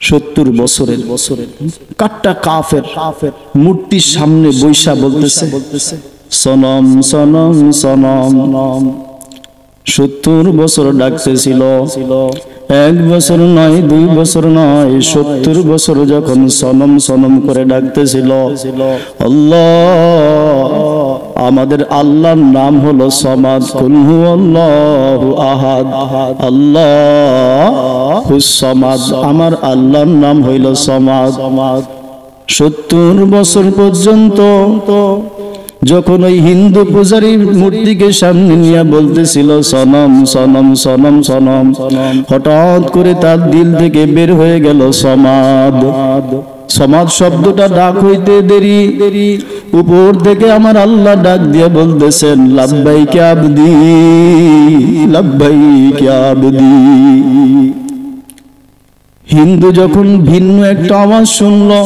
70 বছরের কাট্টা কাফের মূর্তির সামনে বৈশা বলতেছে সনম সনম সনম। 70 বছর ডাকতেছিল, 1 বছর নয় 2 বছর নয় 70 বছর যখন সনম সনম করে ডাকতেছিল। আল্লাহ, আমাদের আল্লাহর নাম হলো সমাদ, কুল হুয়াল্লাহু আহাদ, আল্লাহুস সমাদ, আমার আল্লাহর নাম হইল সমাদ। 70 বছর পর্যন্ত যখন ওই হিন্দু পূজারীর মূর্তিকে সামনে নিয়ে বলতেছিল সনম সনম সনম সনম, হঠাৎ করে তার দিল থেকে বের হয়ে গেল সমাদ। সমাদ শব্দটা ডাক হইতে দেরি, উপর থেকে আমার আল্লাহ ডাক দিয়ে বলতেছেন লাব্বাইকা আবদি, লাব্বাইকা আবদি। হিন্দু যখন ভিন্ন একটা আওয়াজ শুনলো,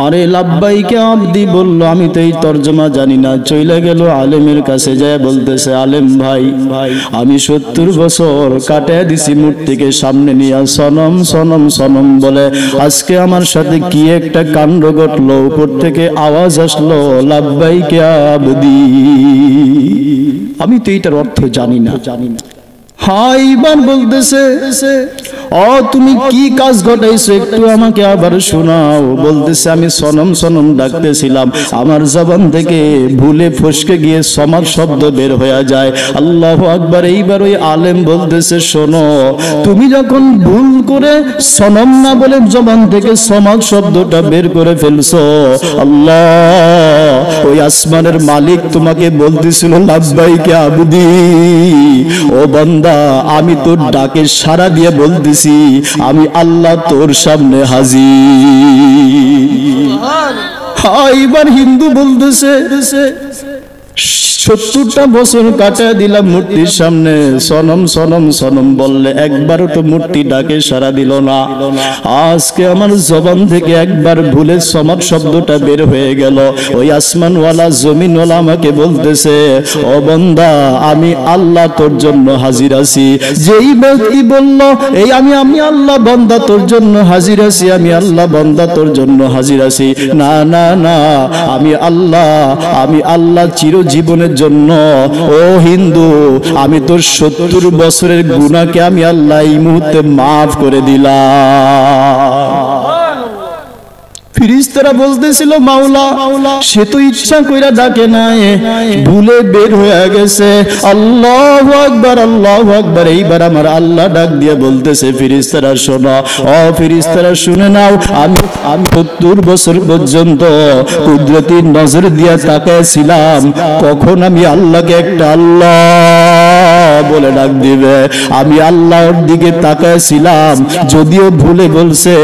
আরে লাব্বাইকা আবদি বলল, আমি তো এই তর্জমা জানি না। চলে গেল আলেমের কাছে, যায় বলতেছে আলেম ভাই, আমি 70 বছর কাটায় দিছি মূর্তিকে সামনে নিয়ে সনম সনম সনম বলে, আজকে আমার সাথে কি একটা কাণ্ড ঘটলো। উপর থেকে আওয়াজ আসলো লাব্বাইকা আবদি, আমি তো এইটার অর্থ জানি না। হাই বান বলতেছে, তুমি কি কাজ ঘটাইছো একটু আমাকে আবার শোনাও। বলতেছে আমি সনম সনম ডাকতেছিলাম, আমার জবান থেকে ভুলে ফসকে গিয়ে সমাদ শব্দ বের হয়ে যায়। আল্লাহু আকবার। এইবার ওই আলেম বলতেছে শোনো, তুমি যখন ভুল করে সনম না বলে জবান থেকে সমাদ শব্দটা বের করে ফেলছো, আল্লাহ ওই আসমানের মালিক তোমাকে বলতেছিল লাব্বাইকা আবদি, ও বান্দা আমি তোর ডাকে সাড়া দিয়ে বলতেছি আমি আল্লাহ তোর সামনে হাজির। এবার হিন্দু বলতেছে 70টা বছর কাটায় দিলাম মূর্তির সামনে, সনম সনম সনম বললে একবারও তো মূর্তি ডাকে সাড়া দিল না। আজকে আমার জবান থেকে একবার ভুলে সমাদ শব্দটা বের হয়ে গেল। ওই আসমানওয়ালা জমিনওয়ালা আমাকে বলতেছে ও বান্দা আমি আল্লাহ তোর জন্য হাজির আছি। যেই ব্যক্তি বলল এই আমি আল্লাহ বান্দা তোর জন্য হাজির আছি, আমি আল্লাহ বান্দা তোর জন্য হাজির আছি, না না না, আমি আল্লাহ চিরজীবনের জন্য, ও হিন্দু আমি তোর 70 বছরের গুনাহকে আমি আল্লাহ এই মুহূর্তে মাফ করে দিলাম। ফেরেশতারা বলতেছিল মাওলা সে তো ইচ্ছা কইরা ডাকে নাই, ভুলে বের হয়ে গেছে। আল্লাহু আকবার আল্লাহু আকবার। এইবার আমার আল্লাহ ডাক দিয়ে বলতেছে ফেরেশতারা শোনো, ও ফেরেশতারা শুনে নাও, আমি 70 বছর পর্যন্ত কুদরতি নজর দিয়ে তাকাইছিলাম কখন আমি আল্লাহকে একটা আল্লাহ বলে ডাক দিবে। আমি আল্লাহর দিকে তাকাইছিলাম, যদিও ভুলে বলছে,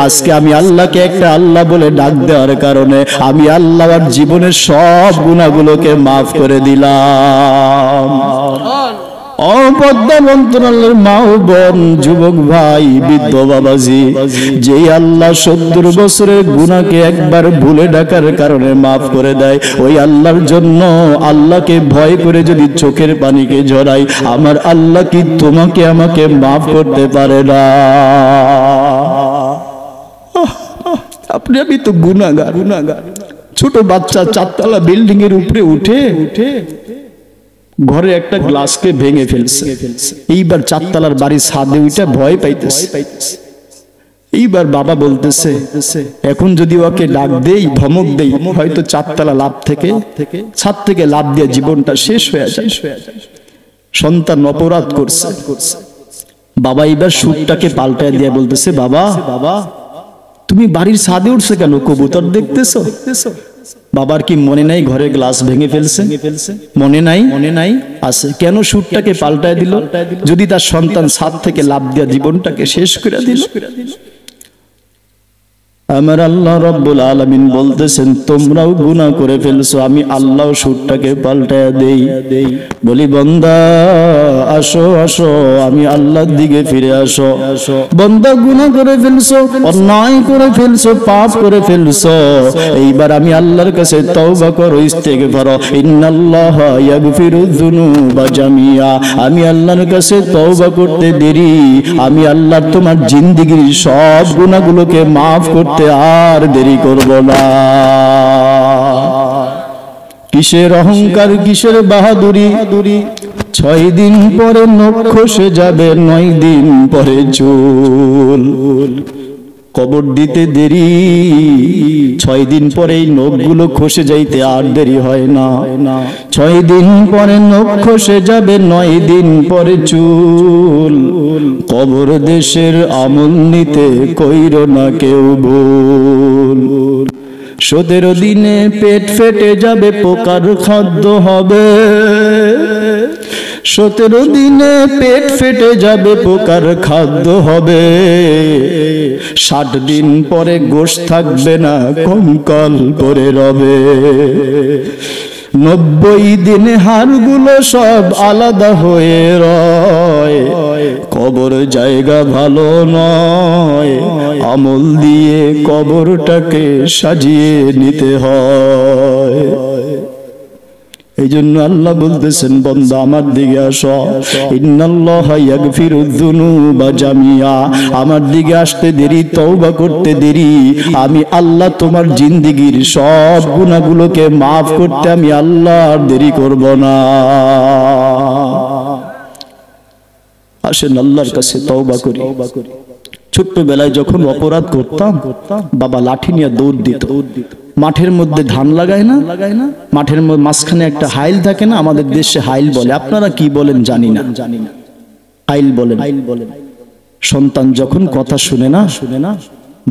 আজকে আমি আল্লাহকে একটা আল্লাহ বলে ডাক দেওয়ার কারণে আমি আল্লাহর জীবনের সব গুনাহগুলোকে মাফ করে দিলাম। পদ্মা মন্ত্রণালয়ের মা ও বোন, যুবক ভাই, বৃদ্ধ বাবাজি, যে আল্লাহ 70 বছরের গুনাহকে একবার ভুলে ডাকার কারণে মাফ করে দেয়, ওই আল্লাহর জন্য আল্লাহকে ভয় করে যদি চোখের পানিকে ঝরাই, আমার আল্লাহ কি তোমাকে আমাকে মাফ করতে পারে না? আপনি আমি তো গুনাহগার। ছোট বাচ্চা 4 তলা বিল্ডিং এর উপরে উঠে ঘরে একটা গ্লাসকে ভেঙে ফেলছে। এইবার 4 তলার বাড়ি ছাদে উঠে ভয় পাইতেছে। এইবার বাবা বলতেছে এখন যদি ওকে ডাক দেই, ধমক দেই, হয়তো 4 তলা লাভ থেকে ছাদ থেকে লাভ দিয়ে জীবনটা শেষ হয়ে যায়। সন্তান অপরাধ করছে। বাবা এইবার সুরটাকে পাল্টায় দিয়ে বলতেছে বাবা তুমি বাড়ির ছাদে উঠছে কেন? কবুতর দেখতেছো? বাবার কি মনে নাই ঘরে গ্লাস ভেঙে ফেলছে? মনে নাই আছে। কেন সুরটাকে পাল্টায় দিল? যদি তার সন্তান ছাদ থেকে লাফ দিয়া জীবনটাকে শেষ করে দিল। আমার আল্লাহ রব্বুল আলামিন বলতেছেন তোমরাও গুনাহ করে ফেলছো, আমি আল্লাহ সুরটাকে পাল্টায়া দেই। বলি বান্দা আসো আসো, আমি আল্লাহর দিকে ফিরে আসো। বান্দা গুনাহ করে ফেলছো, অন্যায় করে ফেলছো, পাপ করে ফেলছো, এইবার আমি আল্লাহর কাছে তওবা করো, ইস্তেগফার। ইন্নাল্লাহা ইয়াগফিরুয যুনুবা জামিয়া, আমি আল্লাহর কাছে তওবা করতে দেরি, আমি আল্লাহ তোমার জিন্দেগীর সব গুনাহগুলোকে maaf করতে আর দেরি করব না। কিসের অহংকার, কিসের বাহাদুরি? 6 দিন পরে নখ খসে যাবে, 9 দিন পরে চুল। কবর দিতে দেরি, 6 দিন পরেই নখগুলো খসে যাইতে আর দেরি হয় না। 6 দিন পরে নখ খসে যাবে, 9 দিন পরে চুল। কবর দেশের আমল নিতে কইরো না কেউ ভুল। 17 দিনে পেট ফেটে যাবে, পোকার খাদ্য হবে। 17 দিনে পেট ফেটে যাবে, পোকার খাদ্য হবে। 60 দিন পরে গোশত থাকবে না, কঙ্কাল পড়ে রবে। 90 দিনে হাড়গুলো সব আলাদা হয়ে রয়। কবর জায়গা ভালো নয়, আমল দিয়ে কবরটাকে সাজিয়ে নিতে হয়। এই জন্য আল্লাহ বলতেছেন বান্দা আমার দিকে আসো, ইন্নাল্লাহা ইয়াগফিরুয যুনুবা জামিয়া, আমার দিকে আসতে দেরি, তওবা করতে দেরি, আমি আল্লাহ তোমার জিন্দেগীর সব গুনাহগুলোকে maaf করতে আমি আল্লাহ আর দেরি করব না। আসেন আল্লাহর কাছে তওবা করি। ছোট্টবেলায় যখন অপরাধ করতাম, বাবা লাঠি নিয়ে দৌড় দিত। মাঠের মধ্যে ধান লাগায় না, মাঠের মাঝখানে একটা হাইল থাকে না, আমাদের দেশে হাইল বলে, আপনারা কি বলেন জানি না, হাইল বলেন। সন্তান যখন কথা শুনে না,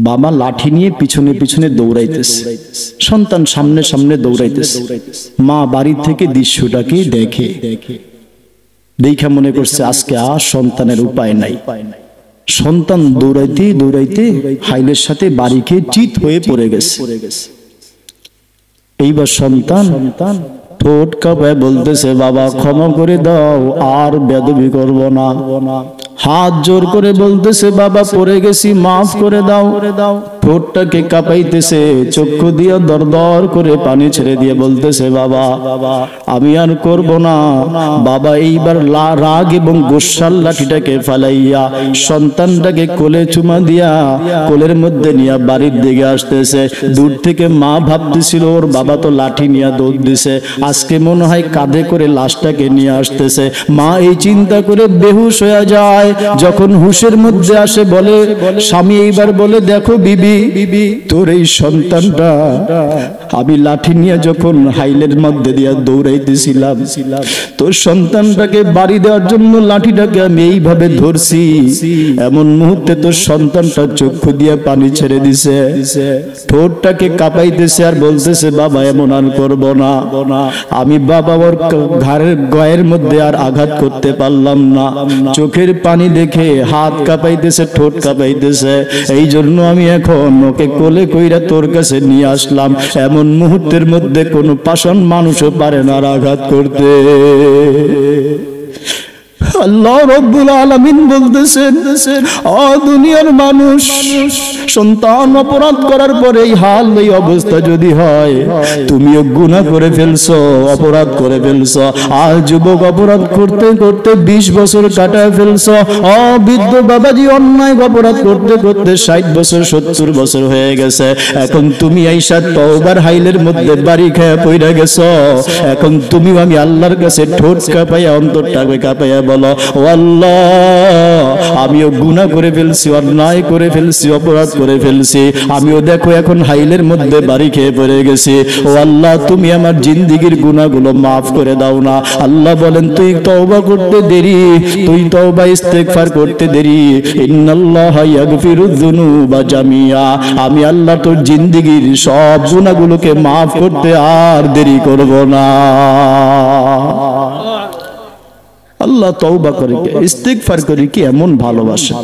বাবা লাঠি নিয়ে পিছনে পিছনে দৌড়াইতেছে, সন্তান সামনে সামনে দৌড়াইতেছে। মা বাড়ি থেকে দৃশ্যটাকে দেখে, দেখা মনে করছে আজকে আর সন্তানের উপায় নাই। সন্তান দৌড়াইতে দৌড়াইতে হাইলের সাথে বাড়ি খেয়ে চিত হয়ে পড়ে গেছে। এইবার সন্তান ঠোঁট কাঁপায় বলতেছে বাবা ক্ষমা করে দাও, আর বেয়াদবি করব না। হাত জোর করে বলতেছে বাবা পড়ে গেছি, মাফ করে দাও। ঠোঁটটাকে কাঁপাইতেছে, চক্ষু দিয়ে দরদর করে পানি ছেড়ে দিয়ে বলতেছে বাবা আমি আর করব না। বাবা এইবার রাগ এবং গোসার লাঠিটাকে ফালাইয়া সন্তানটাকে কোলে চুমা দিয়া কোলের মধ্যে নিয়ে বাড়ির দিকে আসতেছে। দূর থেকে মা ভাবতেছিল ওর বাবা তো লাঠি নিয়ে দৌড় দিছে, আজকে মনে হয় কাঁধে করে লাশটাকে নিয়ে আসতেছে। মা এই চিন্তা করে বেহুশ হয়ে যায়। যখন হুশের মধ্যে আসে বলে স্বামী এইবার বলে দেখো বিবি, তোর এই সন্তানটা আমি লাঠি নিয়ে যখন হাইলের মধ্যে দিয়া দৌড়াইতেছিলাম, তোর সন্তানটাকে বাড়ি দেওয়ার জন্য লাঠিটাকে আমি এইভাবে ধরছি, এমন মুহূর্তে তোর সন্তানটা চক্ষু দিয়ে পানি ছেড়ে দিছে, ঠোঁটটাকে কাঁপাইতেছে আর বলতেছে বাবা এমন আর করব না। আমি বাবা ওর ঘাড়ের গায়ের মধ্যে আর আঘাত করতে পারলাম না। চোখের পানি দেখে হাত কাঁপাইতেছে, ঠোঁট কাঁপাইতেছে, এই জন্য আমি এখন ওকে কোলে কইরা তোর কাছে নিয়ে আসলাম। এমন মুহূর্তের মধ্যে কোনো পাষাণ মানুষও পারে না আঘাত করতে। আল্লাহ রাব্বুল আলামিন বলতেছেন ও দুনিয়ার মানুষ, সন্তান অপরাধ করার পরে এই হাল এই অবস্থা যদি হয়, তুমিও গুনাহ করে ফেলছো, অপরাধ করে ফেলছো। আর যুবক অপরাধ করতে করতে 20 বছর কাটায় ফেলছো। বৃদ্ধ বাবাজি অন্যায় অপরাধ করতে করতে 60 বছর 70 বছর হয়ে গেছে। এখন তুমি আইসা তওবার হাইলের মধ্যে বাড়ি খেয়ে পইরা গেছো। এখন তুমিও আমি আল্লাহর কাছে ঠোঁট কাঁপাইয়া অন্তরটাকে কাঁপাইয়া বলো ও আল্লাহ আমিও গুনাহ করে ফেলছি, অন্যায় করে ফেলছি, অপরাধ করে ফেলছি, আমিও দেখো এখন হাইলের মধ্যে বাড়ি খেয়ে পড়ে গেছি। ও আল্লাহ তুমি আমার জিন্দেগীর গুনাহগুলো মাফ করে দাও না। আল্লাহ বলেন তুই তওবা করতে দেরি, তুই তওবা ইস্তেগফার করতে দেরি, ইন্নাল্লাহা ইয়াগফিরুয যুনুবা জামিয়া, আমি আল্লাহ তোর জিন্দেগীর সব গুনাহগুলোকে মাফ করতে আর দেরি করব না। আল্লাহ তওবা করে, ইস্তেগফার করে কি এমন ভালোবাসা।